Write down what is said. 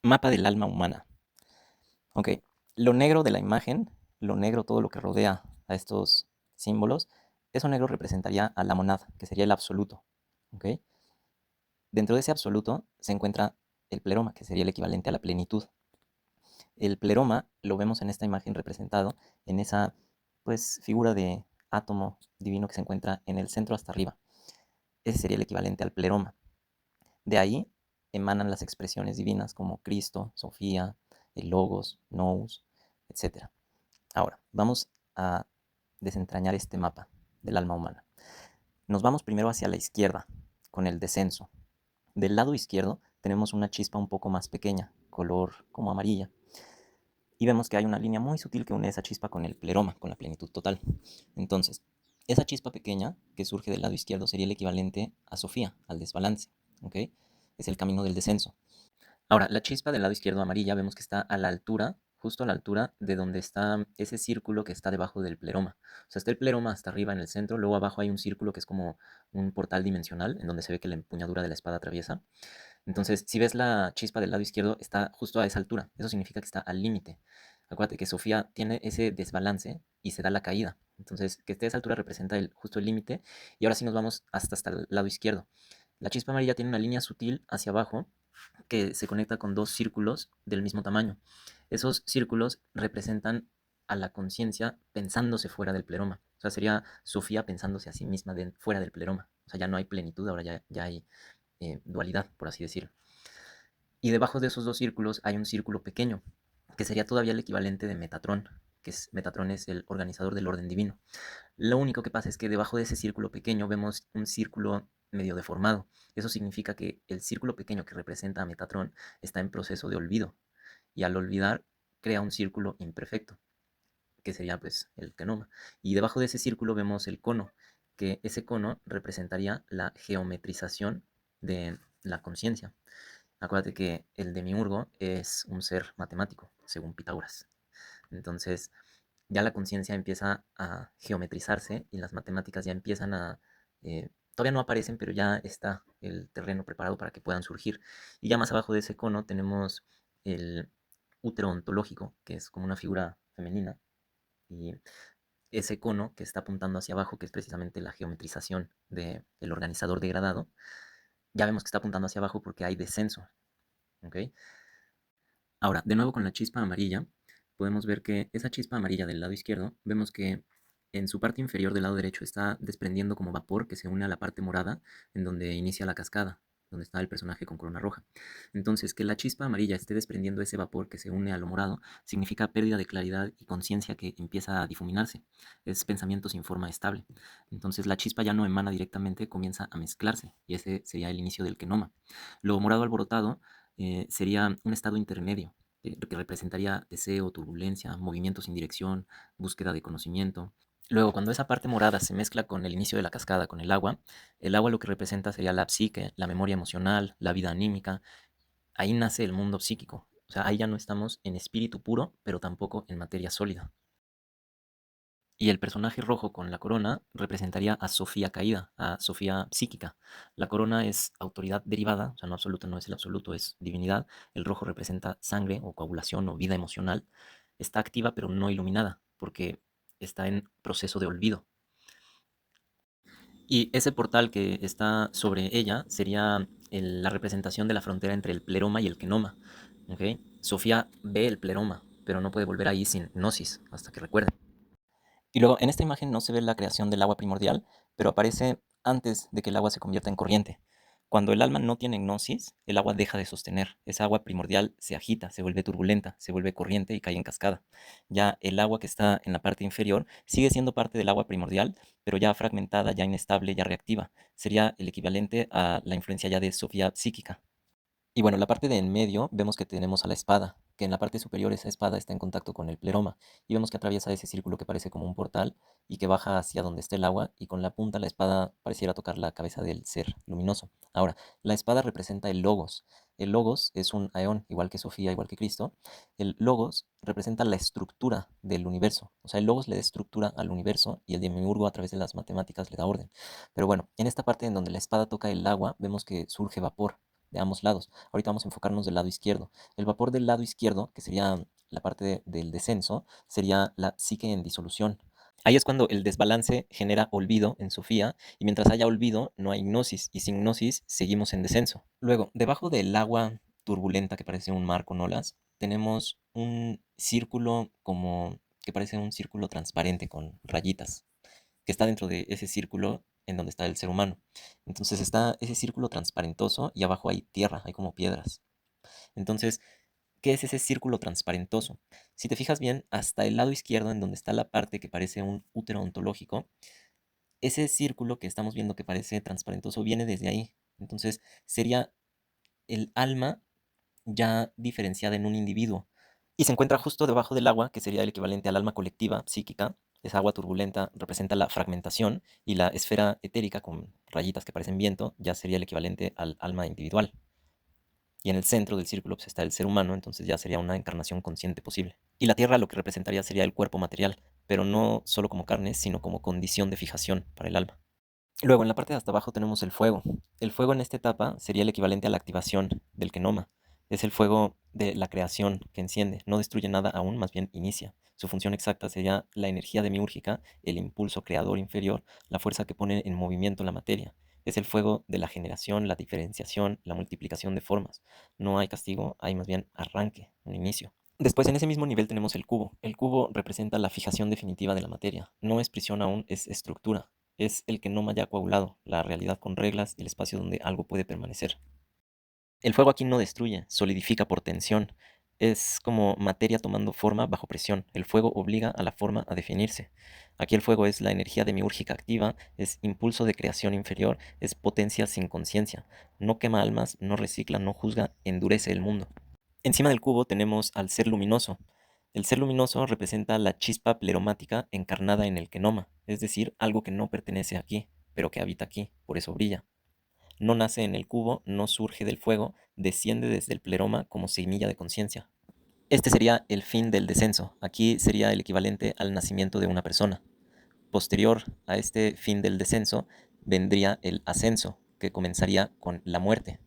Mapa del alma humana. Ok, lo negro de la imagen, lo negro, todo lo que rodea a estos símbolos, eso negro representaría a la monad, que sería el absoluto. Ok, dentro de ese absoluto se encuentra el pleroma, que sería el equivalente a la plenitud. El pleroma lo vemos en esta imagen representado en esa pues figura de átomo divino que se encuentra en el centro hasta arriba. Ese sería el equivalente al pleroma. De ahí emanan las expresiones divinas como Cristo, Sofía, el Logos, Nous, etc. Ahora, vamos a desentrañar este mapa del alma humana. Nos vamos primero hacia la izquierda, con el descenso. Del lado izquierdo tenemos una chispa un poco más pequeña, color como amarilla, y vemos que hay una línea muy sutil que une esa chispa con el pleroma, con la plenitud total. Entonces, esa chispa pequeña que surge del lado izquierdo sería el equivalente a Sofía, al desbalance, ¿ok? Es el camino del descenso. Ahora, la chispa del lado izquierdo amarilla vemos que está a la altura, justo a la altura de donde está ese círculo que está debajo del pleroma. O sea, está el pleroma hasta arriba en el centro, luego abajo hay un círculo que es como un portal dimensional, en donde se ve que la empuñadura de la espada atraviesa. Entonces, si ves la chispa del lado izquierdo, está justo a esa altura. Eso significa que está al límite. Acuérdate que Sofía tiene ese desbalance y se da la caída. Entonces, que esté a esa altura representa justo el límite. Y ahora sí nos vamos hasta el lado izquierdo. La chispa amarilla tiene una línea sutil hacia abajo que se conecta con dos círculos del mismo tamaño. Esos círculos representan a la conciencia pensándose fuera del pleroma. O sea, sería Sofía pensándose a sí misma fuera del pleroma. O sea, ya no hay plenitud, ahora ya hay dualidad, por así decirlo. Y debajo de esos dos círculos hay un círculo pequeño, que sería todavía el equivalente de Metatrón, Metatrón es el organizador del orden divino. Lo único que pasa es que debajo de ese círculo pequeño vemos un círculo medio deformado. Eso significa que el círculo pequeño que representa a Metatrón está en proceso de olvido. Y al olvidar crea un círculo imperfecto, que sería pues el kenoma. Y debajo de ese círculo vemos el cono, que ese cono representaría la geometrización de la conciencia. Acuérdate que el demiurgo es un ser matemático, según Pitágoras. Entonces, ya la conciencia empieza a geometrizarse y las matemáticas ya empiezan todavía no aparecen, pero ya está el terreno preparado para que puedan surgir. Y ya más abajo de ese cono tenemos el útero ontológico, que es como una figura femenina, y ese cono que está apuntando hacia abajo, que es precisamente la geometrización del organizador degradado, ya vemos que está apuntando hacia abajo porque hay descenso. ¿Ok? Ahora, de nuevo con la chispa amarilla, podemos ver que esa chispa amarilla del lado izquierdo, vemos que en su parte inferior del lado derecho está desprendiendo como vapor que se une a la parte morada en donde inicia la cascada, donde está el personaje con corona roja. Entonces, que la chispa amarilla esté desprendiendo ese vapor que se une a lo morado significa pérdida de claridad y conciencia que empieza a difuminarse. Es pensamiento sin forma estable. Entonces, la chispa ya no emana directamente, comienza a mezclarse y ese sería el inicio del kenoma. Lo morado alborotado sería un estado intermedio que representaría deseo, turbulencia, movimiento sin dirección, búsqueda de conocimiento. Luego, cuando esa parte morada se mezcla con el inicio de la cascada, con el agua lo que representa sería la psique, la memoria emocional, la vida anímica. Ahí nace el mundo psíquico. O sea, ahí ya no estamos en espíritu puro, pero tampoco en materia sólida. Y el personaje rojo con la corona representaría a Sofía caída, a Sofía psíquica. La corona es autoridad derivada, o sea, no absoluta, no es el absoluto, es divinidad. El rojo representa sangre o coagulación o vida emocional. Está activa pero no iluminada, porque está en proceso de olvido. Y ese portal que está sobre ella sería la representación de la frontera entre el pleroma y el kenoma. ¿Okay? Sofía ve el pleroma, pero no puede volver ahí sin gnosis, hasta que recuerde. Y luego en esta imagen no se ve la creación del agua primordial, pero aparece antes de que el agua se convierta en corriente. Cuando el alma no tiene gnosis, el agua deja de sostener. Esa agua primordial se agita, se vuelve turbulenta, se vuelve corriente y cae en cascada. Ya el agua que está en la parte inferior sigue siendo parte del agua primordial, pero ya fragmentada, ya inestable, ya reactiva. Sería el equivalente a la influencia ya de Sofía psíquica. Y bueno, la parte de en medio vemos que tenemos a la espada, que en la parte superior esa espada está en contacto con el pleroma, y vemos que atraviesa ese círculo que parece como un portal y que baja hacia donde está el agua, y con la punta la espada pareciera tocar la cabeza del ser luminoso. Ahora, la espada representa el logos. El logos es un aeón, igual que Sofía, igual que Cristo. El logos representa la estructura del universo. O sea, el logos le da estructura al universo y el demiurgo a través de las matemáticas le da orden. Pero bueno, en esta parte en donde la espada toca el agua, vemos que surge vapor. de ambos lados. Ahorita vamos a enfocarnos del lado izquierdo. El vapor del lado izquierdo, que sería la parte del descenso, sería la psique en disolución. Ahí es cuando el desbalance genera olvido en Sofía, y mientras haya olvido no hay gnosis, y sin gnosis seguimos en descenso. Luego, debajo del agua turbulenta que parece un mar con olas, tenemos un círculo como que parece un círculo transparente con rayitas, que está dentro de ese círculo en donde está el ser humano. Entonces está ese círculo transparentoso y abajo hay tierra, hay como piedras. Entonces, ¿qué es ese círculo transparentoso? Si te fijas bien, hasta el lado izquierdo, en donde está la parte que parece un útero ontológico, ese círculo que estamos viendo que parece transparentoso viene desde ahí. Entonces, sería el alma ya diferenciada en un individuo. Y se encuentra justo debajo del agua, que sería el equivalente al alma colectiva psíquica. Esa agua turbulenta representa la fragmentación, y la esfera etérica con rayitas que parecen viento ya sería el equivalente al alma individual. Y en el centro del círculo pues, está el ser humano, entonces ya sería una encarnación consciente posible. Y la Tierra lo que representaría sería el cuerpo material, pero no solo como carne, sino como condición de fijación para el alma. Luego, en la parte de hasta abajo tenemos el fuego. El fuego en esta etapa sería el equivalente a la activación del kenoma. Es el fuego de la creación que enciende, no destruye nada aún, más bien inicia. Su función exacta sería la energía demiúrgica, el impulso creador inferior, la fuerza que pone en movimiento la materia. Es el fuego de la generación, la diferenciación, la multiplicación de formas. No hay castigo, hay más bien arranque, un inicio. Después, en ese mismo nivel tenemos el cubo. El cubo representa la fijación definitiva de la materia. No es prisión aún, es estructura. Es el kenoma ya coagulado, la realidad con reglas y el espacio donde algo puede permanecer. El fuego aquí no destruye, solidifica por tensión. Es como materia tomando forma bajo presión. El fuego obliga a la forma a definirse. Aquí el fuego es la energía demiúrgica activa, es impulso de creación inferior, es potencia sin conciencia. No quema almas, no recicla, no juzga, endurece el mundo. Encima del cubo tenemos al ser luminoso. El ser luminoso representa la chispa pleromática encarnada en el kenoma, es decir, algo que no pertenece aquí, pero que habita aquí, por eso brilla. No nace en el cubo, no surge del fuego, desciende desde el pleroma como semilla de conciencia. Este sería el fin del descenso. Aquí sería el equivalente al nacimiento de una persona. Posterior a este fin del descenso vendría el ascenso, que comenzaría con la muerte.